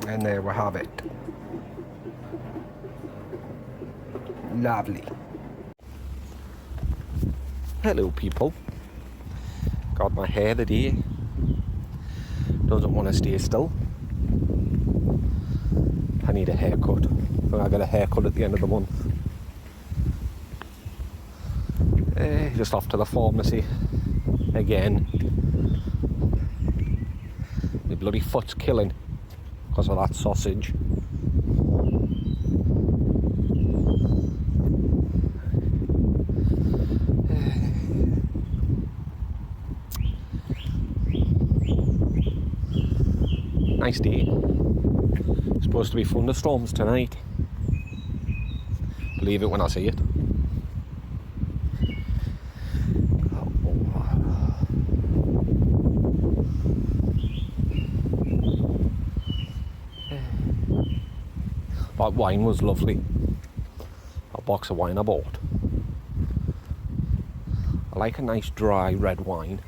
And there we have it. Lovely. Hello people. Got my hair today. Doesn't want to stay still. I need a haircut. I get a haircut at the end of the month. Just off to the pharmacy again. My bloody foot's killing because of that sausage. Nice day. Supposed to be thunderstorms tonight. Believe it when I see it. That wine was lovely. That box of wine I bought. I like a nice dry red wine.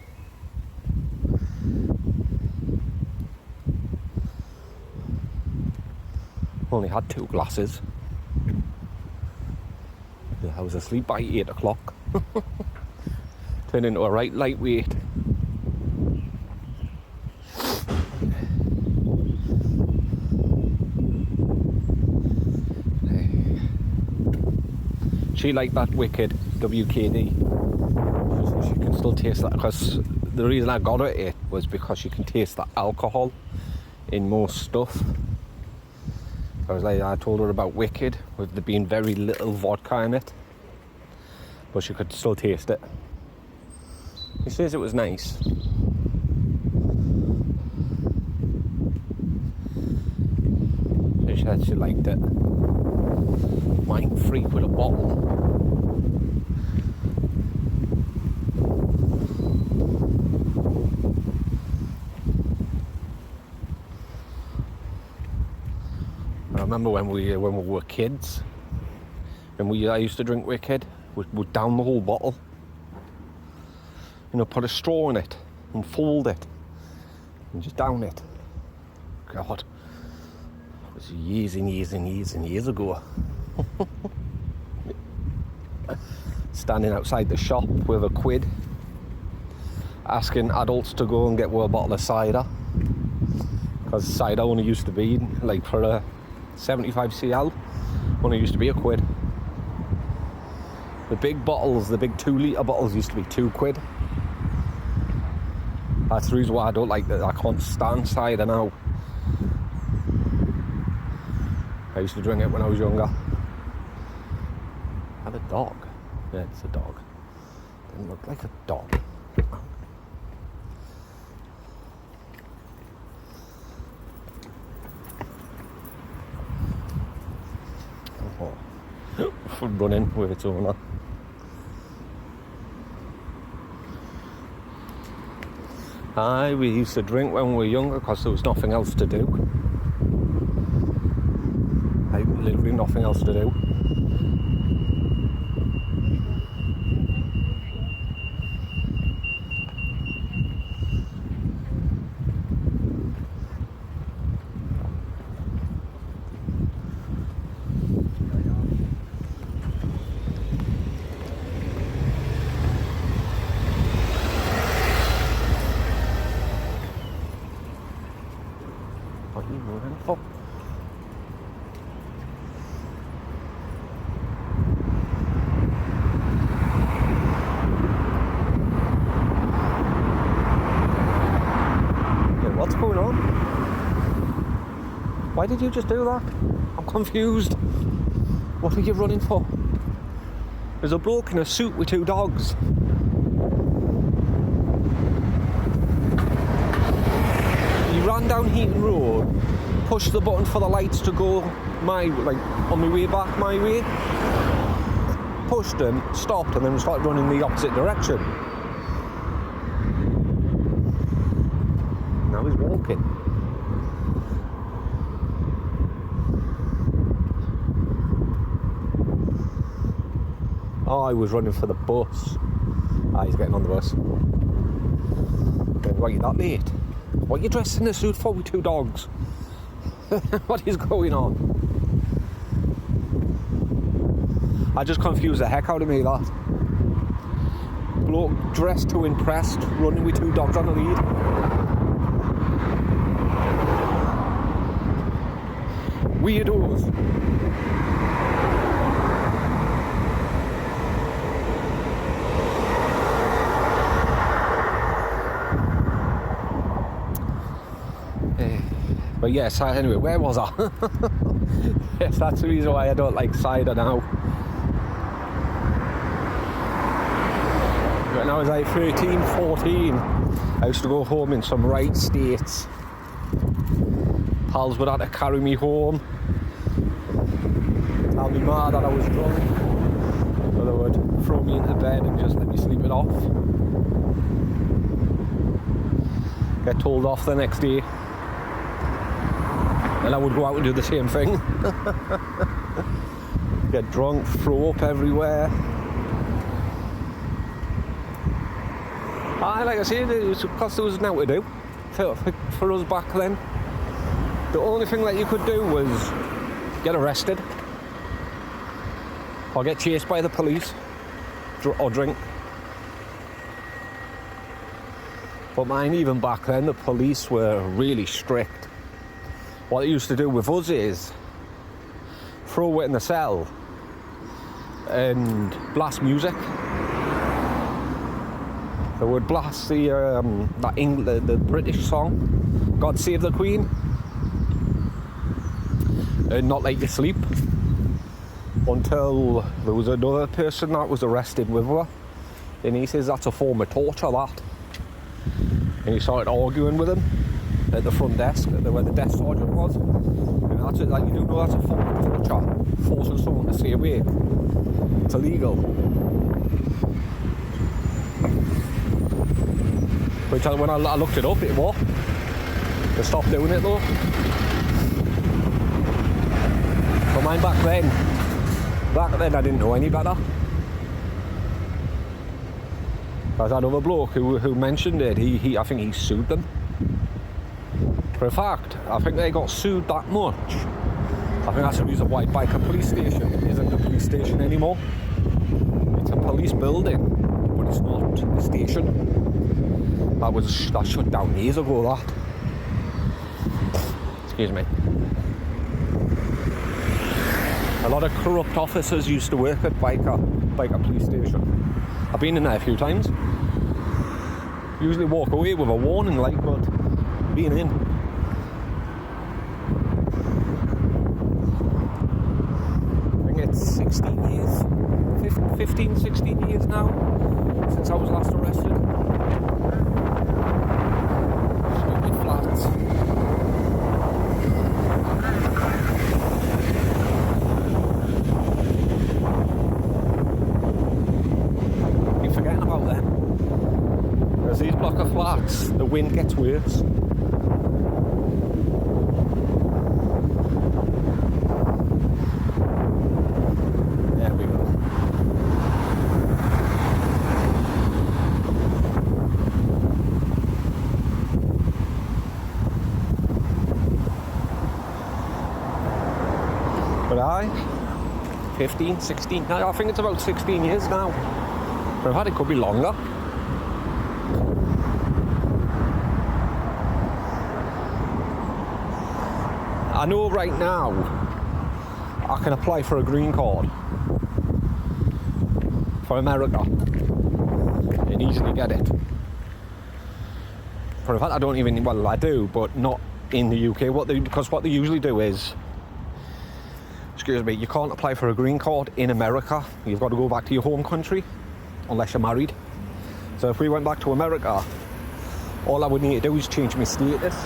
Only had 2 glasses. I was asleep by 8 o'clock. Turned into a right lightweight. She liked that Wicked WKD. She can still taste that, because the reason I got it was because you can taste the alcohol in most stuff. I told her about Wicked with there being very little vodka in it, but she could still taste it. She says it was nice. She said she liked it. Wine free with a bottle. I remember when we were kids, and I used to drink Wicked, we'd down the whole bottle. You know, put a straw in it and fold it and just down it. God, it was years and years and years and years ago. Standing outside the shop with a £1, asking adults to go and get a bottle of cider, because cider only used to be like for a 75cl, only used to be £1. The big bottles, the big 2 litre bottles used to be £2. That's the reason why I don't like that. I can't stand cider now. I used to drink it when I was younger. I have a dog. Yeah, it's a dog. Doesn't look like a dog. Oh. Running with its owner. Aye, we used to drink when we were younger because there was nothing else to do. Like, literally nothing else to do. What are you moving for? Yeah, what's going on? Why did you just do that? I'm confused. What are you running for? There's a bloke in a suit with 2 dogs. He ran down Heaton Road, pushed the button for the lights to go on my way back my way, pushed them, stopped, and then started running the opposite direction. Now he's walking. Oh, I was running for the bus. Ah, he's getting on the bus. Why are you that late? What are you dressed in a suit for with 2 dogs? What is going on? I just confused the heck out of me, that. Bloke dressed to impress, running with 2 dogs on the lead. Weirdos. But yes, anyway, where was I? Yes, that's the reason why I don't like cider now. When I was like 13, 14, I used to go home in some right states. Pals would have to carry me home, tell me ma that I was drunk, or they would throw me into bed and just let me sleep it off. Get told off the next day. Then I would go out and do the same thing. Get drunk, throw up everywhere. Like I said, it was because there was nothing to do for us back then. The only thing that you could do was get arrested or get chased by the police or drink. But mind, even back then, the police were really strict. What they used to do with us is throw it in the cell and blast music. They would blast the British song, God Save the Queen, and not let you sleep until there was another person that was arrested with her. And he says that's a form of torture, that. And he started arguing with him at the front desk, where the desk sergeant was. And that's it, like, you do know that's a form of torture, forcing someone to stay awake. It's illegal. Which when I looked it up, it was. They stopped doing it though. But mine back then I didn't know any better. There's another bloke who mentioned it. I think he sued them. For a fact, I think they got sued that much. I think that's the reason why Byker Police Station isn't a police station anymore. It's a police building, but it's not a station. That shut down years ago, that. Excuse me. A lot of corrupt officers used to work at Byker Police Station. I've been in there a few times. Usually walk away with a warning light, but being in. I think it's 16 years, 15, 16 years now since I was last arrested. Stupid flats. You're forgetting about them. As these block of flats, the wind gets worse. There we go. But 15, 16, I think it's about 16 years now. But I've had it, could be longer. I know right now I can apply for a green card for America and easily get it. For a fact, I don't even, well, I do, but not in the UK. Because what they usually do is, excuse me, you can't apply for a green card in America. You've got to go back to your home country unless you're married. So if we went back to America, all I would need to do is change my status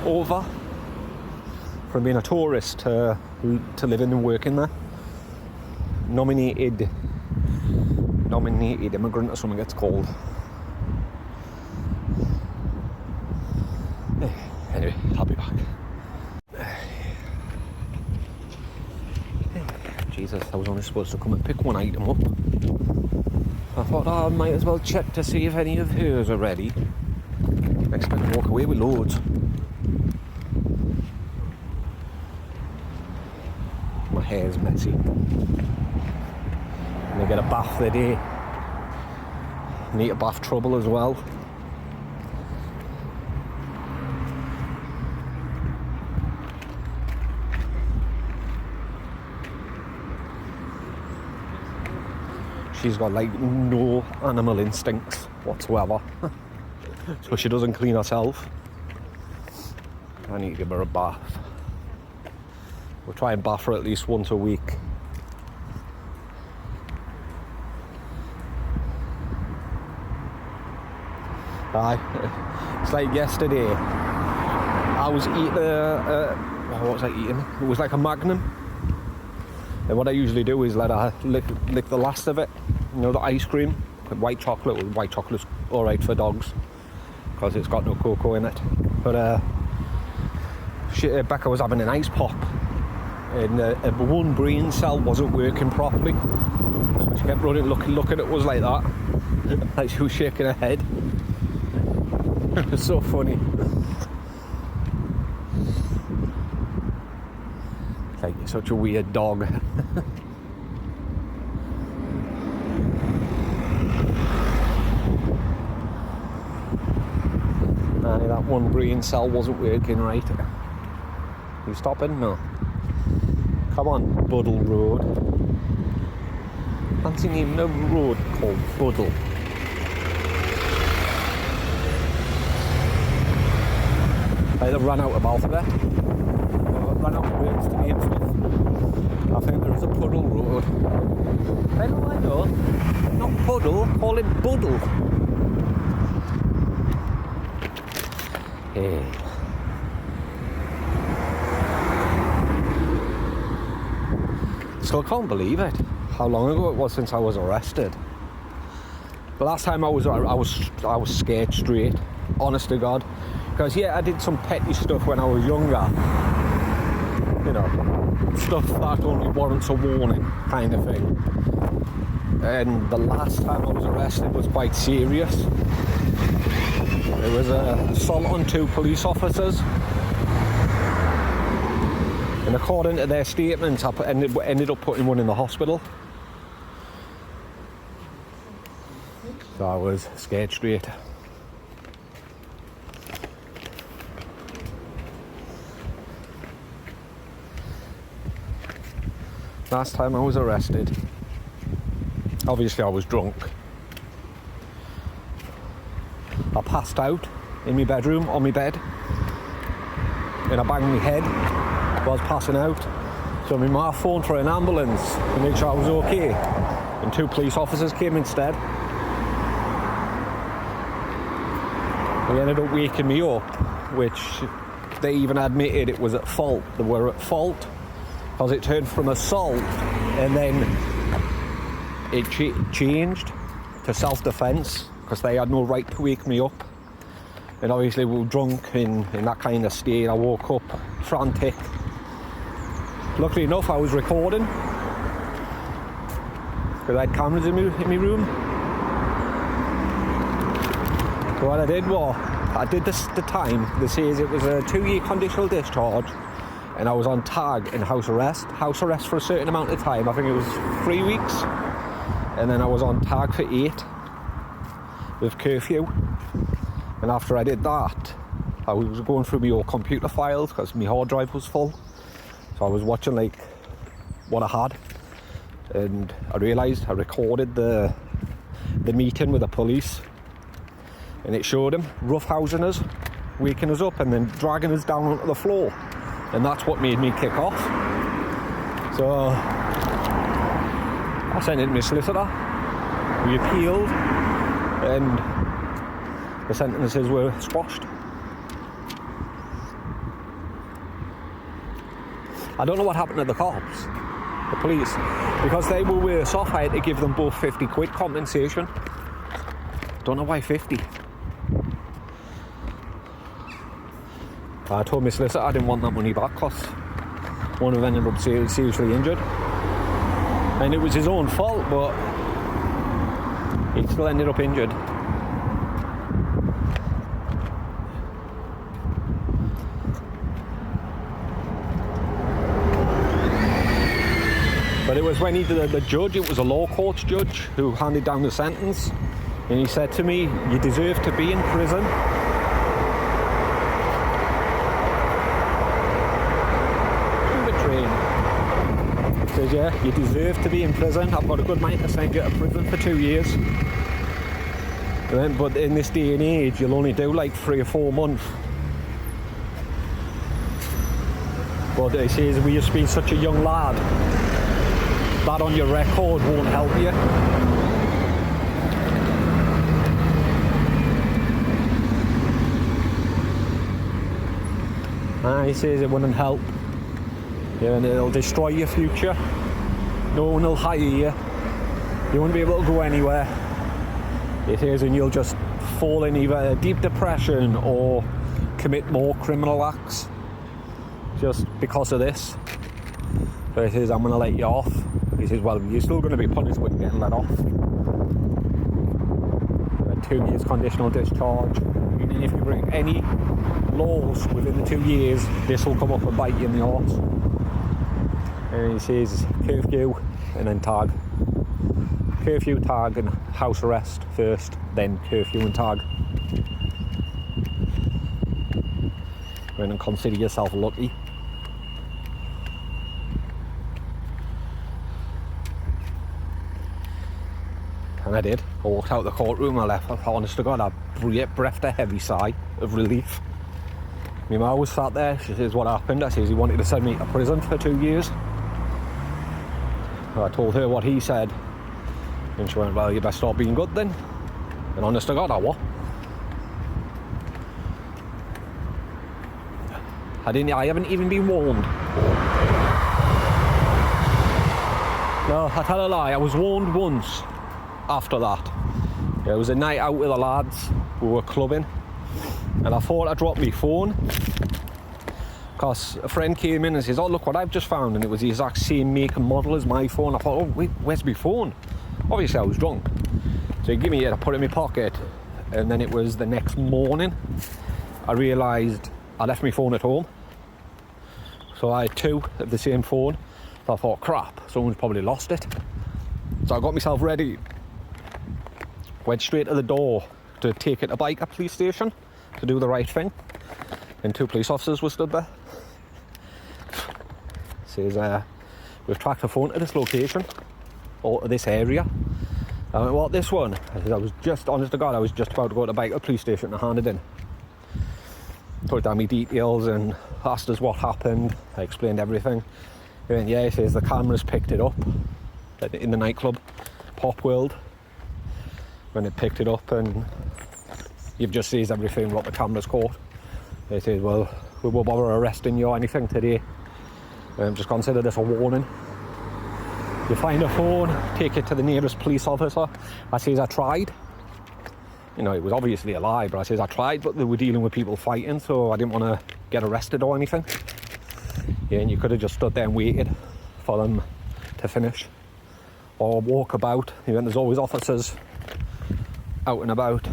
over from being a tourist to living and working there. Nominated immigrant or something it's called. Anyway, I'll be back. Jesus, I was only supposed to come and pick one item up. I thought, I might as well check to see if any of hers are ready. I expect to walk away with loads. my hair's messy. And I get a bath today. Need a bath trouble as well. She's got like no animal instincts whatsoever. So she doesn't clean herself. I need to give her a bath. We'll try and bath her at least once a week. Aye, it's like yesterday. I was eating what was I eating? It was like a Magnum. And what I usually do is let her lick the last of it. You know, the ice cream, white chocolate. Well, white chocolate's all right for dogs because it's got no cocoa in it. But Becca was having an ice pop, and one brain cell wasn't working properly. So she kept running, looking at us like that, like she was shaking her head. It was so funny. Like, you're such a weird dog. That one brain cell wasn't working right. You stopping? No. Come on, Buddle Road. Fancy naming a road called Buddle. I either run out of alphabet or run out of words to name stuff. I think there is a Puddle Road. I know. Not Puddle, call it Buddle. Hey. Still can't believe it. How long ago it was since I was arrested. The last time I was scared straight. Honest to God. Because yeah, I did some petty stuff when I was younger. You know, stuff that only warrants a warning, kind of thing. And the last time I was arrested was quite serious. It was an assault on 2 police officers. And according to their statements, I ended up putting one in the hospital. So I was scared straight. Last time I was arrested, obviously I was drunk. I passed out in my bedroom, on my bed, and I banged my head while I was passing out. So my mum phoned for an ambulance to make sure I was okay, and 2 police officers came instead. They ended up waking me up, which they even admitted it was at fault. They were at fault because it turned from assault and then it changed to self-defence because they had no right to wake me up. And obviously we were drunk in that kind of state. I woke up frantic. Luckily enough, I was recording because I had cameras in my room. So what I did was, I did this the time. They says it was a 2-year conditional discharge, and I was on tag in house arrest. House arrest for a certain amount of time. I think it was 3 weeks, and then I was on tag for 8 with curfew. And after I did that, I was going through my old computer files because my hard drive was full. So I was watching like what I had, and I realised I recorded the meeting with the police, and it showed them roughhousing us, waking us up, and then dragging us down onto the floor, and that's what made me kick off. So I sent it to my solicitor. We appealed, and the sentences were squashed. I don't know what happened to the cops, the police, because they were worse off. I had to give them both 50 quid compensation. Don't know why 50. I told my solicitor I didn't want that money back because one of them ended up seriously injured. And it was his own fault, but he still ended up injured. because when he did the judge, it was a law court judge who handed down the sentence, and he said to me, "You deserve to be in prison." He says, "Yeah, you deserve to be in prison. I've got a good mind to send you to prison for 2 years." But in this day and age, you'll only do like 3 or 4 months. But he says, we used to be such a young lad, that on your record won't help you. He says it wouldn't help. Yeah, and it'll destroy your future. No one will hire you. You won't be able to go anywhere. It is, and you'll just fall in either a deep depression or commit more criminal acts just because of this. But he says, I'm going to let you off. He says, well, you're still going to be punished when you're getting let off. 2 years conditional discharge. Even if you break any laws within the 2 years, this will come up and bite you in the arse. And he says, curfew and then tag. Curfew, tag and house arrest first, then curfew and tag. And consider yourself lucky. And I did. I walked out the courtroom, I left. Honest to God, I breathed a heavy sigh of relief. My mum was sat there, she says, what happened? I says, he wanted to send me to prison for 2 years. I told her what he said. And she went, well, you best stop being good then. And honest to God, I was. I haven't even been warned. No, I tell a lie, I was warned once after that. It was a night out with the lads, we were clubbing, and I thought I'd drop my phone because a friend came in and says, oh look what I've just found, and it was the exact same make and model as my phone. I thought, oh wait, where's my phone? Obviously I was drunk, so he gave me it, I put it in my pocket, and then it was the next morning I realised I left my phone at home. So I had 2 of the same phone, so I thought, crap, someone's probably lost it. So I got myself ready, went straight to the door to take it to Byker police station to do the right thing, and 2 police officers were stood there. Says, we've tracked a phone to this location, or to this area. I went, what, this one? I was just, honest to God, I was just about to go to Byker police station to hand it in. Put down my details and asked us what happened. I explained everything. He went, yeah, he says the cameras picked it up in the nightclub, Pop World. When it picked it up, and you've just sees everything what the cameras caught. He says, well, we won't bother arresting you or anything today. Just consider this a warning. You find a phone, take it to the nearest police officer. I says, I tried. You know, it was obviously a lie, but I says, I tried, but they were dealing with people fighting, so I didn't want to get arrested or anything. Yeah, and you could have just stood there and waited for them to finish. Or walk about. You know, there's always officers out and about.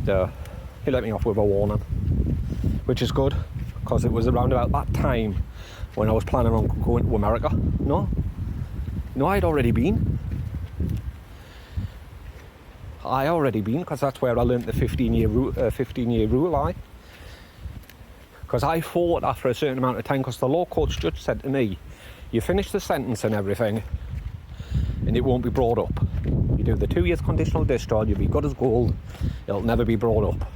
So he let me off with a warning, which is good, because it was around about that time when I was planning on going to America. No, I'd already been. Because that's where I learnt the 15-year rule. Because I thought after a certain amount of time, because the law court's judge said to me, you finish the sentence and everything, and it won't be brought up. You do the 2 years conditional discharge, you'll be good as gold, it'll never be brought up.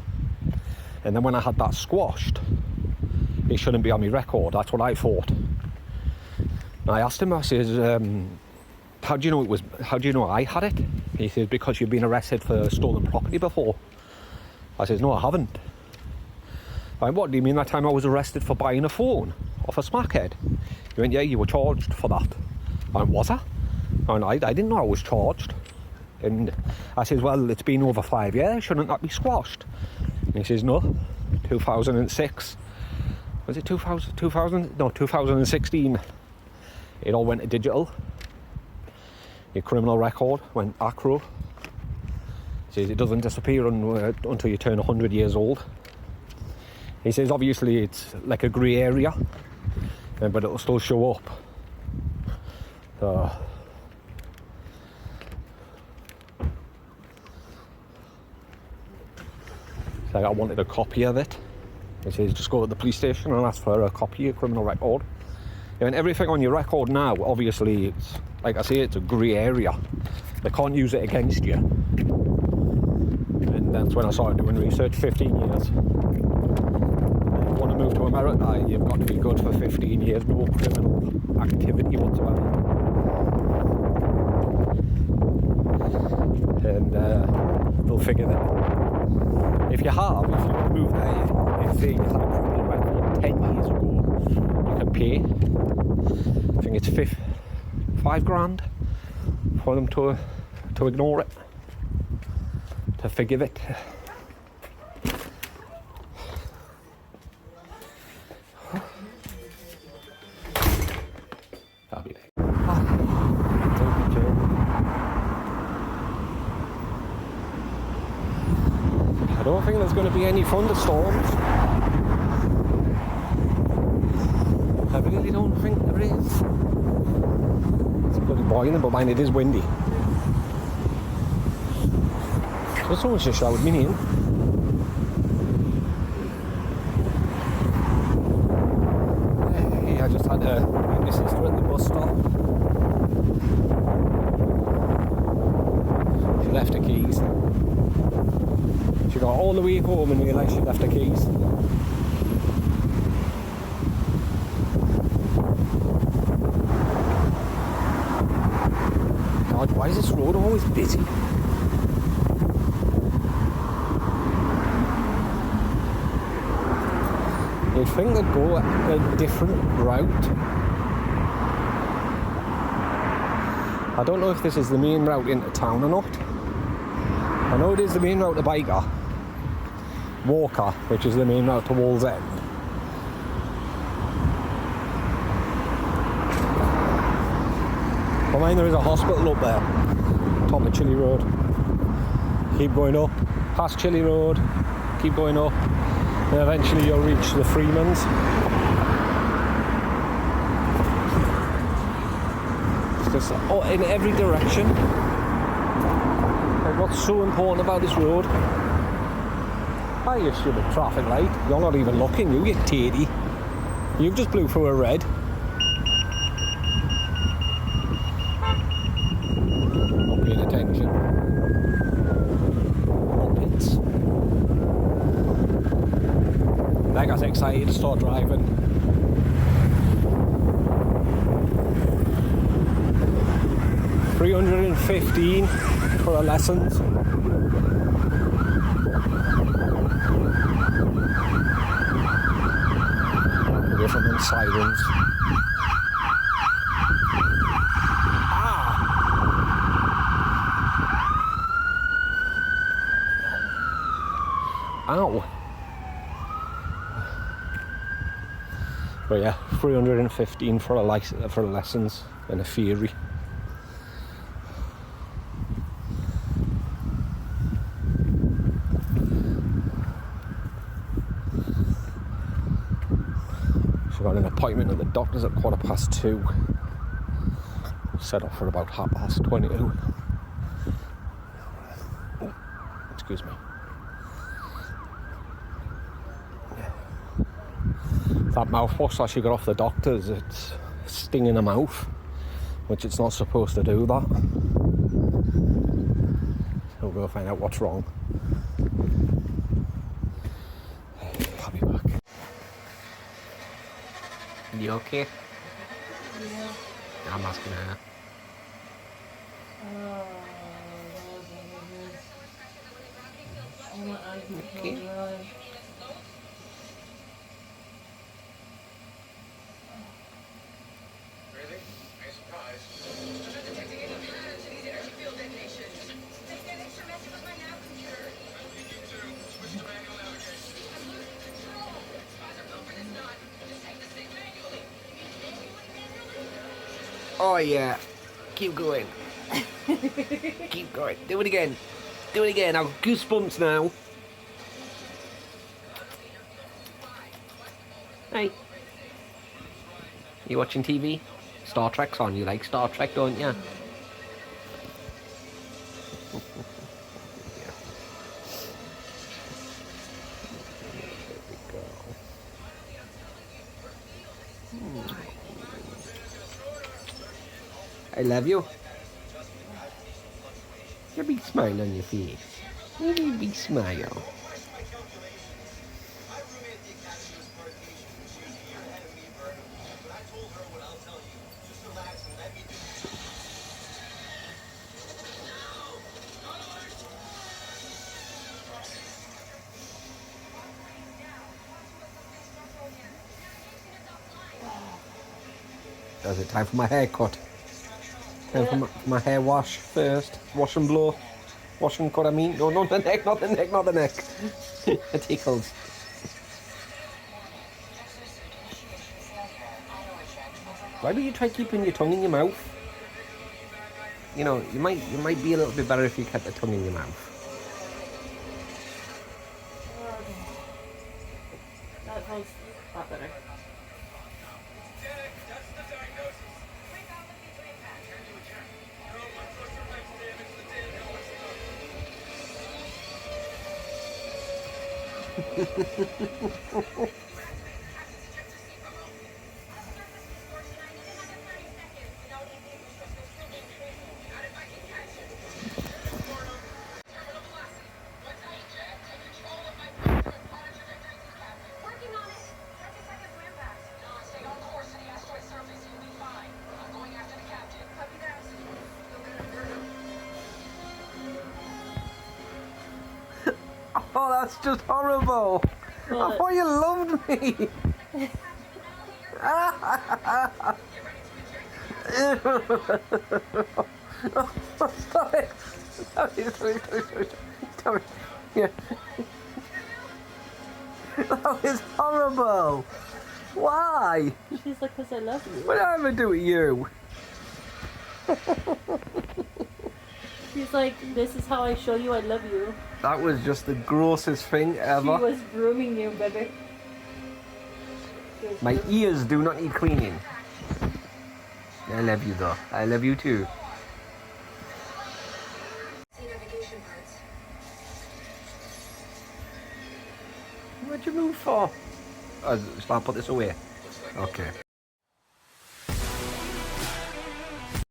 And then when I had that squashed, it shouldn't be on my record. That's what I thought. And I asked him, I says, how do you know I had it? He says, because you've been arrested for stolen property before. I says, no, I haven't. I went, what do you mean that time I was arrested for buying a phone off a smackhead? He went, yeah, you were charged for that. I went, was I? And I didn't know I was charged. And I says, well, it's been over 5 years, shouldn't that be squashed? And he says, no, 2006. Was it 2000? No, 2016. It all went to digital. Your criminal record went acro. He says it doesn't disappear until you turn 100 years old. He says obviously it's like a grey area, but it'll still show up. So I wanted a copy of it. It says just go to the police station and ask for a copy of your criminal record. And everything on your record now, obviously, it's like I say, it's a grey area. They can't use it against you. And that's when I started doing research, 15 years. And if you want to move to America, you've got to be good for 15 years, no criminal activity whatsoever. And they'll figure that. If you want to move there, and say you had a criminal record 10 years ago, you can pay, I think it's $5 grand for them to ignore it, to forgive it. I'll be there. I don't think there's going to be any thunderstorms. I really don't think there is. It's bloody boiling, but mine, it is windy. So someone's just shouted me in. I just had to meet my sister at the bus stop. She left her keys. She got all the way home and realised she left her keys. God, why is this road always busy? You'd think they'd go a different route. I don't know if this is the main route into town or not. I know it is the main route to Byker. Walker, which is the main route to Wallsend. Behind there is a hospital up there, top of Chilly Road. Keep going up, past Chilly Road, keep going up, and eventually you'll reach the Freemans. It's just in every direction. Like, what's so important about this road? Ah, you stupid traffic light. You're not even looking, you get tatey. You've just blew through a red. Not paying attention. Muppets. I got excited to start driving. $315 for a lessons. From them sirens. Ow. But yeah, $315 for a lessons and a theory. Got an appointment at the doctor's at 2:15. Set off for about 22:30. Excuse me. That mouthwash that she got off the doctor's, it's stinging the mouth, which it's not supposed to do that. So we'll go find out what's wrong. I'll be back. You okay? Yeah. I'm asking her. Okay. Really? Are you surprised? Take that extra message with my nav computer. You need to switch to manual navigation. Oh yeah. Keep going. Keep going. Do it again. Do it again. I've got goosebumps now. Hey. You watching TV? Star Trek's on. You like Star Trek, don't you? I love you. Your big smile on your face. Your big smile. Is it time for my haircut? Time for my hair wash first. Wash and blow. Wash and cut, I mean. No, not the neck, not the neck, not the neck. It tickles. Why do you try keeping your tongue in your mouth? You know, you might be a little bit better if you kept the tongue in your mouth. That sounds a lot better. That's the diagnosis. Quick off the feature impact. My cluster pipe's damaged. The data going stuck. Working on it. 30 seconds to impact. Stay on course to the asteroid surface. You'll be fine. I'm going after the captain. Copy that. Oh, that's just horrible. I What? thought you loved me. Stop it. Stop it. Yeah. That was horrible. Why? She's like, because I love you. What did I ever do to you? She's like, this is how I show you I love you. That was just the grossest thing She ever. was grooming you, baby. She was My grooming- ears do not need cleaning. I love you though. I love you too. See navigation parts. What'd you move for? Oh, shall I put this away? Okay.